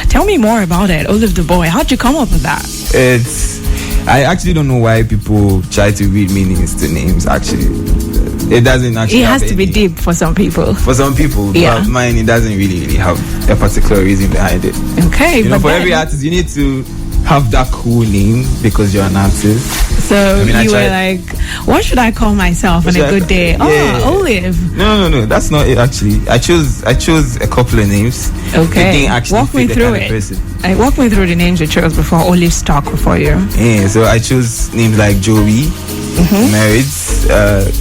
Tell me more about it. Olive TheBoy. How'd you come up with that? I actually don't know why people try to read meanings to names. Actually, it doesn't actually. It has to be deep for some people. For some people, yeah. But mine, it doesn't really have a particular reason behind it. Okay, but for every artist, you need to have that cool name because you're an artist. So you were like, what should I call myself on a good day? Yeah. Oh, Olive. No, that's not it actually. I chose a couple of names. Okay. Walk me through it. Walk me through the names you chose before Olive stuck before you. Yeah, so I chose names like Joey, Merits,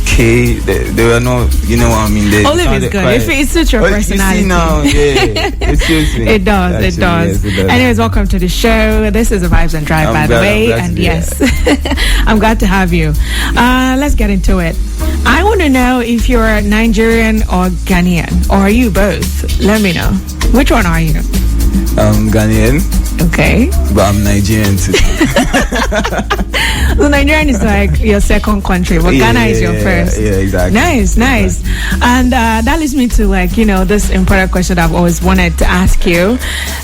K. They were not, you know what I mean. Olive is good. If it suits your personality. You see now, it suits me. It does. Actually, it does. Yes, it does. Anyways, welcome to the show. This is the Vybz and Drive, by the way. And yes, I'm glad to have you. Let's get into it. I want to know if you're Nigerian or Ghanaian, or are you both? Let me know. Which one are you? Ghanaian. Okay. But I'm Nigerian too. So Nigerian is like your second country, but Ghana is your first. Yeah, exactly. Nice. Exactly. And that leads me to this important question that I've always wanted to ask you.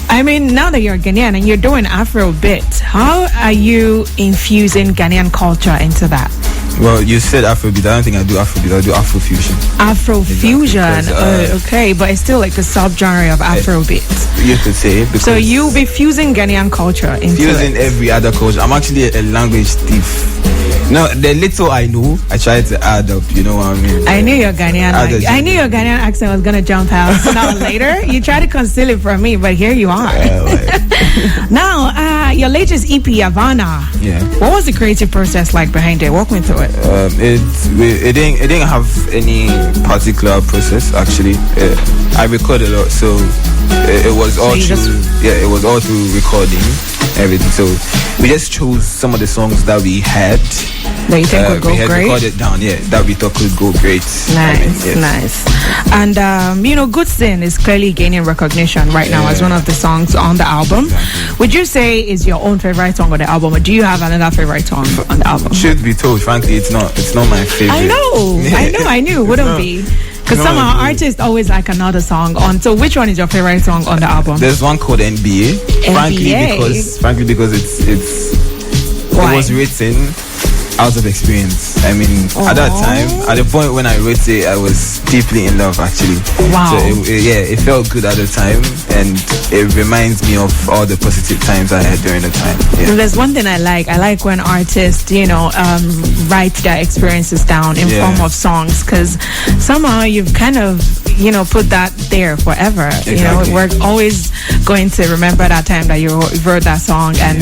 I mean, now that you're Ghanaian and you're doing Afrobeat, how are you infusing Ghanaian culture into that? Well, you said Afrobeat. I don't think I do Afrobeat. I do Afrofusion. Afrofusion. Exactly. Okay, but it's still like a subgenre of Afrobeat. You could say. So you'll be fusing Ghanaian culture into fusing every other culture. I'm actually a language thief. No, the little I know, I try to add up. You know what I mean? I knew your Ghanaian. I knew your Ghanaian accent was gonna jump out. So now later, you try to conceal it from me, but here you are. Now, your latest EP, Havana. Yeah. What was the creative process like behind it? Walk me through it. It didn't have any particular process actually. I record a lot, so it was all it was all through recording everything. So we just chose some of the songs that we had. That you think would go we great? Recorded down, that we thought could go great. Nice. And Goodsin is clearly gaining recognition right now as one of the songs on the album. Exactly. Would you say is your own favorite song on the album, or do you have another favorite song on the album? Should be told, frankly, it's not my favorite. I knew it wouldn't be. Because some artists always like another song on. So which one is your favorite song on the album? There's one called NBA. Frankly, because it was written out of experience. I mean, at that time, at the point when I wrote it, I was deeply in love actually. Wow. So it felt good at the time, and it reminds me of all the positive times I had during the time. Yeah. There's one thing I like when artists, write their experiences down in form of songs, because somehow you've kind of, put that there forever. Exactly. We're always going to remember that time that you wrote that song, and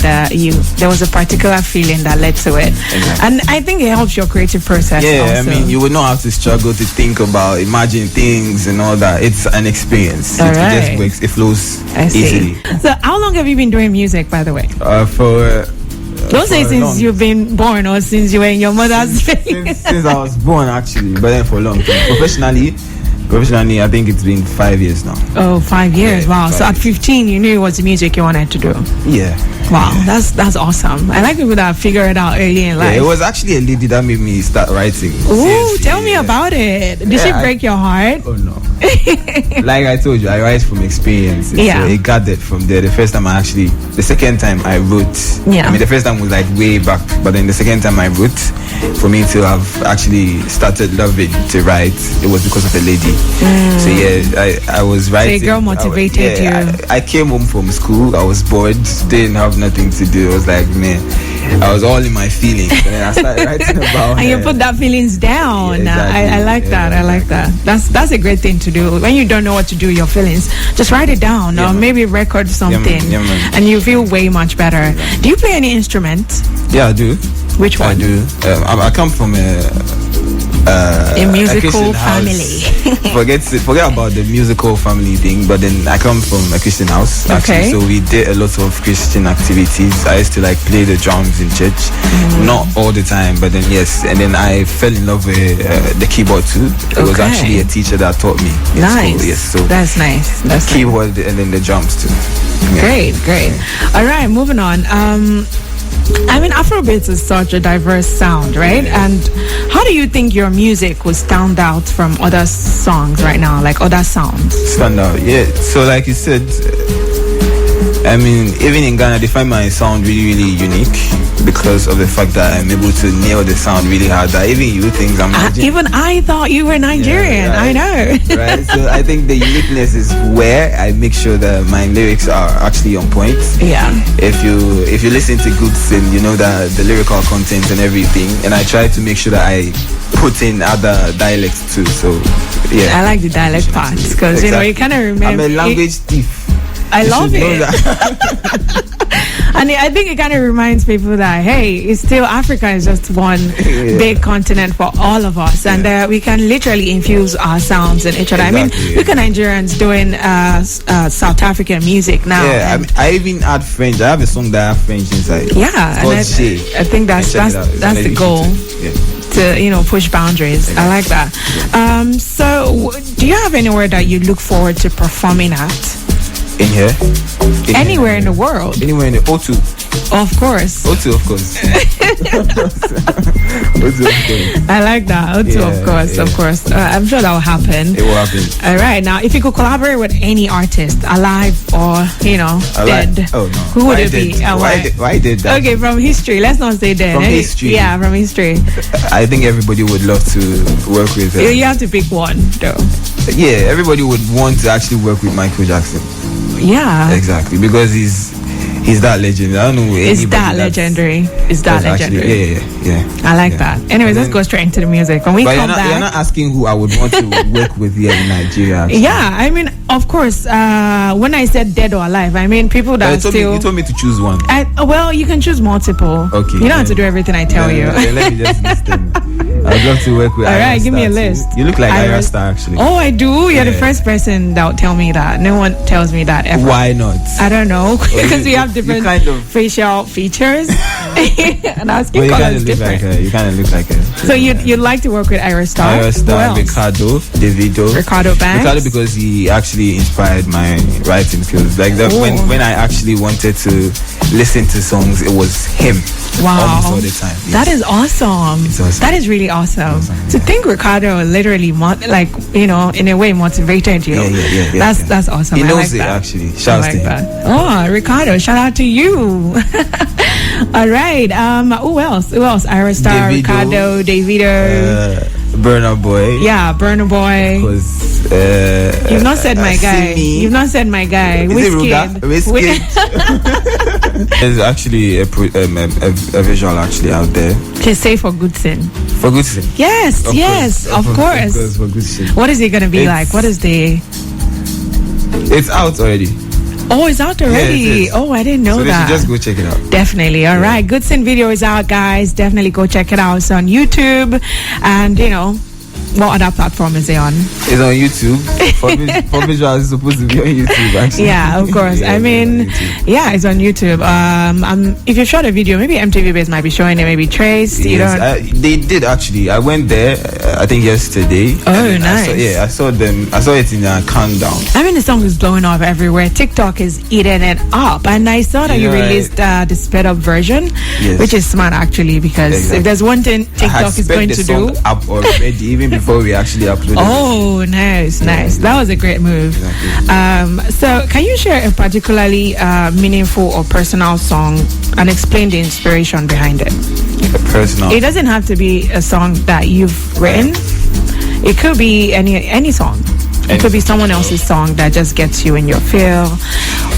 there was a particular feeling that led to it. Exactly. And I think it helps your creative process. Yeah, also. I mean, you would not have to struggle to think about, imagine things and all that. It's an experience. It just works. It flows easily. So how long have you been doing music, by the way? Don't say since you've been born or since you were in your mother's face. Since I was born, actually, but then for a long time. Professionally, I think it's been 5 years now. Oh, 5 years! Wow. So at 15, you knew it was the music you wanted to do. Yeah. Wow, that's awesome. I like people that figure it out early in life. Yeah, it was actually a lady that made me start writing. Ooh, tell me about it. Did she break your heart? Oh no. Like I told you, I write from experience. Yeah. So it gathered from there. The second time I wrote. Yeah. I mean, the first time was like way back, but then the second time I wrote, for me to have actually started loving to write, it was because of a lady. So yeah, I was writing. So a girl motivated you. I came home from school. I was bored. Didn't have nothing to do. I was like, man, I was all in my feelings, and then I started writing about. And you put that feelings down. Yeah, exactly. I like that. I like that. That's a great thing to do. When you don't know what to do with your feelings, just write it down, or maybe record something, and you feel way much better. Do you play any instrument? Yeah, I do. Which one? I do. I come from a musical family. forget about the musical family thing, but then I come from a Christian house actually, so we did a lot of Christian activities. I used to play the drums in church, not all the time, but then yes, and then I fell in love with the keyboard too. It was actually a teacher that taught me. Nice. Yes, so that's nice. That's keyboard and then the drums too. Yeah. Great. All right, moving on. I mean, Afrobeats is such a diverse sound, right? And how do you think your music will stand out from other songs right now, like other sounds? Stand out, yeah. So like you said, I mean, even in Ghana, they find my sound really, really unique because of the fact that I'm able to nail the sound really hard. That even you think I'm Nigerian. Even I thought you were Nigerian. Yeah, right. I know. Right. So I think the uniqueness is where I make sure that my lyrics are actually on point. Yeah. If you listen to Goodsin, you know that the lyrical content and everything, and I try to make sure that I put in other dialects too. So yeah. I like the dialect part because you know you kind of remember. I'm a language thief. I love it. And I think it kind of reminds people that, hey, it's still Africa is just one big continent for all of us. And we can literally infuse our sounds in each other. Exactly, I mean, look at Nigerians doing South African music now. Yeah, I even add French. I have a song that has French inside. Yeah, and I think that's the goal. To push boundaries. Exactly. I like that. So do you have anywhere that you look forward to performing at? In here? Anywhere in the world. Anywhere in the O2. Of course. O2, of course. O2, of course. I like that. O2, of course. I'm sure that will happen. It will happen. All right. Now, if you could collaborate with any artist, alive or, dead, oh, no. who would it be? Why did that? Okay, from history. Let's not say dead. From history? Yeah, from history. I think everybody would love to work with him. You have to pick one, though. Yeah, everybody would want to actually work with Michael Jackson. Yeah. Exactly, because he's that legend. I don't know. It's that legendary. It's that legendary. Yeah. I like that. Anyways, let's go straight into the music. When we come back, you're not asking who I would want to work with here in Nigeria. Actually. Yeah, I mean, of course. When I said dead or alive, I mean people that you told me to choose one. Well, you can choose multiple. Okay. You don't have to do everything I tell you. Let me just list them. I'd love to work with. All right, give me a list. You look like Ira Star, actually. Oh, I do. You're the first person that would tell me that. No one tells me that ever. Why not? I don't know, because we have different facial features, and our skin color is different. You kind of look like her. So you'd like to work with Ira Star? Ira Star, Ricardo, Davido. Ricardo because he actually inspired my writing skills. Like that, when I actually wanted to listen to songs, it was him. Wow. Almost all the time. Yes. That is awesome. It's awesome. That is really awesome. To think Ricardo literally, in a way motivated you. Yeah. That's awesome. He knows it, actually. Shout out to him. Oh, Ricardo, shout out to you. All right. Who else? Ira Star, Ricardo, Davido. Burna Boy. Yeah, Burna Boy. Because you've not said my guy. You've not said my guy. Wizkid. There's actually a visual actually out there. To say for Goodsin. For Goodsin. Yes, of course. For Goodsin. What is it gonna be like? What is the? It's out already. Oh, it's out already. Yeah, oh, I didn't know that. So just go check it out. Definitely. All right. Goodsin video is out, guys. Definitely go check it out. It's on YouTube. And, what other platform is it on? It's on YouTube. For visuals, it's supposed to be on YouTube, actually. Yeah, of course. It's on YouTube. If you shot a video, maybe MTV Base might be showing it, maybe Trace. Yes, they did actually. I went there, I think yesterday. Oh, nice. I saw them. I saw it in a countdown. I mean, the song is blowing off everywhere. TikTok is eating it up. And I saw that you released the sped up version, which is smart, actually, because if there's one thing TikTok is going to do. Up already, even before we actually uploaded. Oh, nice. That was a great move. Exactly. So can you share a particularly meaningful or personal song and explain the inspiration behind it? Personal. It doesn't have to be a song that you've written. It could be any song. It could be someone else's song that just gets you in your feel,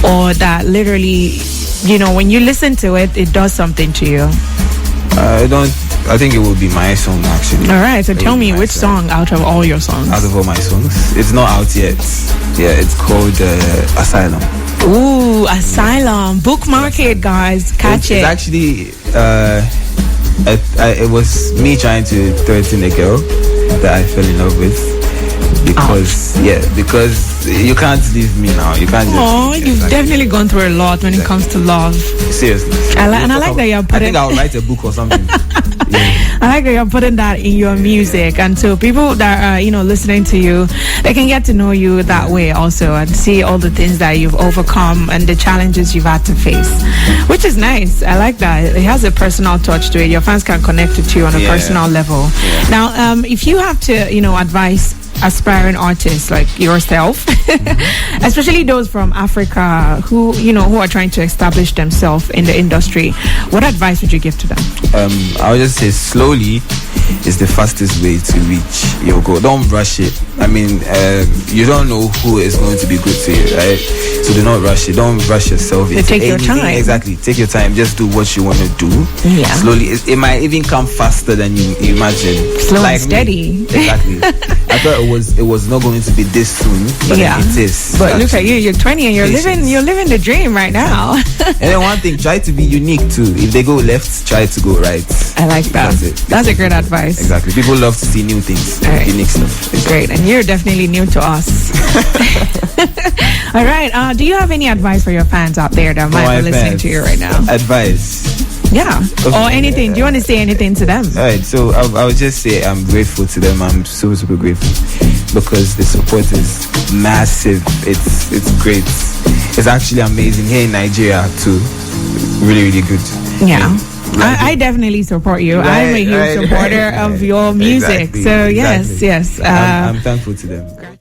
or that literally, when you listen to it, it does something to you. I think it will be my song, actually. All right, so tell me which song out of all your songs? Out of all my songs? It's not out yet. Yeah, it's called Asylum. Ooh, Asylum. Bookmark it, guys. Catch it. It's actually, it was me trying to threaten a girl that I fell in love with. Because you can't leave me now. You can't just. Oh, you've definitely gone through a lot when it comes to love. Seriously. I like that you're putting. I think I'll write a book or something. I like that you're putting that in your music, and so people that are listening to you, they can get to know you that way also, and see all the things that you've overcome and the challenges you've had to face, which is nice. I like that. It has a personal touch to it. Your fans can connect to you on a personal level. Now, if you have to, advise aspiring artists like yourself, especially those from Africa who are trying to establish themselves in the industry, what advice would you give to them? I would just say slowly is the fastest way to reach your goal. Don't rush it. I mean, you don't know who is going to be good to you, right? So do not rush it. Don't rush yourself. Take your time. Exactly. Take your time. Just do what you want to do. Yeah. Slowly. It might even come faster than you imagine. Slow and steady. Exactly. I thought it was not going to be this soon, but it is. But look at you. You're 20 and you're living the dream right now. And then one thing, try to be unique too. If they go left, try to go right. I like that. That's a great advice. Exactly. People love to see new things, unique stuff. Exactly. Great. And you're definitely new to us. All right. Do you have any advice for your fans out there that might be listening to you right now? Advice? Yeah. Okay. Or anything. Do you want to say anything to them? All right. So I would just say I'm grateful to them. I'm super, super grateful because the support is massive. It's great. It's actually amazing here in Nigeria too. Really, really good. Yeah. I definitely support you. I'm a huge supporter of your music. Exactly, so yes. I'm thankful to them.